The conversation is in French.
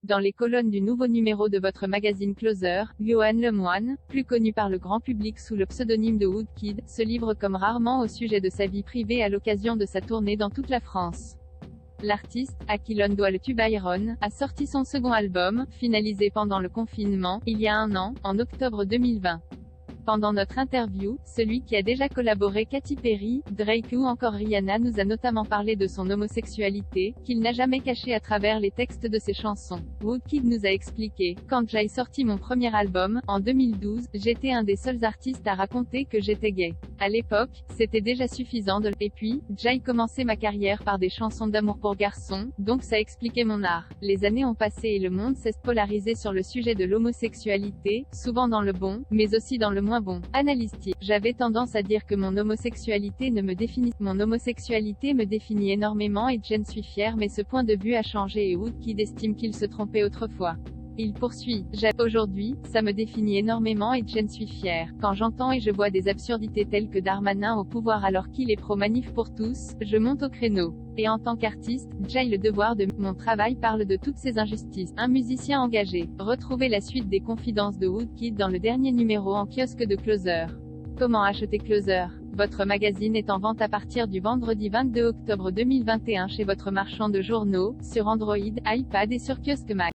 Dans les colonnes du nouveau numéro de votre magazine Closer, Johan Lemoine, plus connu par le grand public sous le pseudonyme de Woodkid, se livre comme rarement au sujet de sa vie privée à l'occasion de sa tournée dans toute la France. L'artiste, à qui l'on doit le tube Iron, a sorti son second album, finalisé pendant le confinement, il y a un an, en octobre 2020. Pendant notre interview, celui qui a déjà collaboré Katy Perry, Drake ou encore Rihanna nous a notamment parlé de son homosexualité, qu'il n'a jamais cachée à travers les textes de ses chansons. Woodkid nous a expliqué: quand j'ai sorti mon premier album, en 2012, j'étais un des seuls artistes à raconter que j'étais gay. À l'époque, c'était déjà suffisant de... Et puis, j'ai commencé ma carrière par des chansons d'amour pour garçons, donc ça expliquait mon art. Les années ont passé et le monde s'est polarisé sur le sujet de l'homosexualité, souvent dans le bon, mais aussi dans le moins bon. Analyste. J'avais tendance à dire que mon homosexualité me définit énormément et j'en suis fier, mais ce point de vue a changé et Woodkid estime qu'il se trompait autrefois. Il poursuit: aujourd'hui, ça me définit énormément et j'en suis fier. Quand j'entends et je vois des absurdités telles que Darmanin au pouvoir alors qu'il est pro-manif pour tous, je monte au créneau. Et en tant qu'artiste, j'ai le devoir de... Mon travail parle de toutes ces injustices. Un musicien engagé. Retrouvez la suite des confidences de Woodkid dans le dernier numéro en kiosque de Closer. Comment acheter Closer? Votre magazine est en vente à partir du vendredi 22 octobre 2021 chez votre marchand de journaux, sur Android, iPad et sur Kiosque Mac.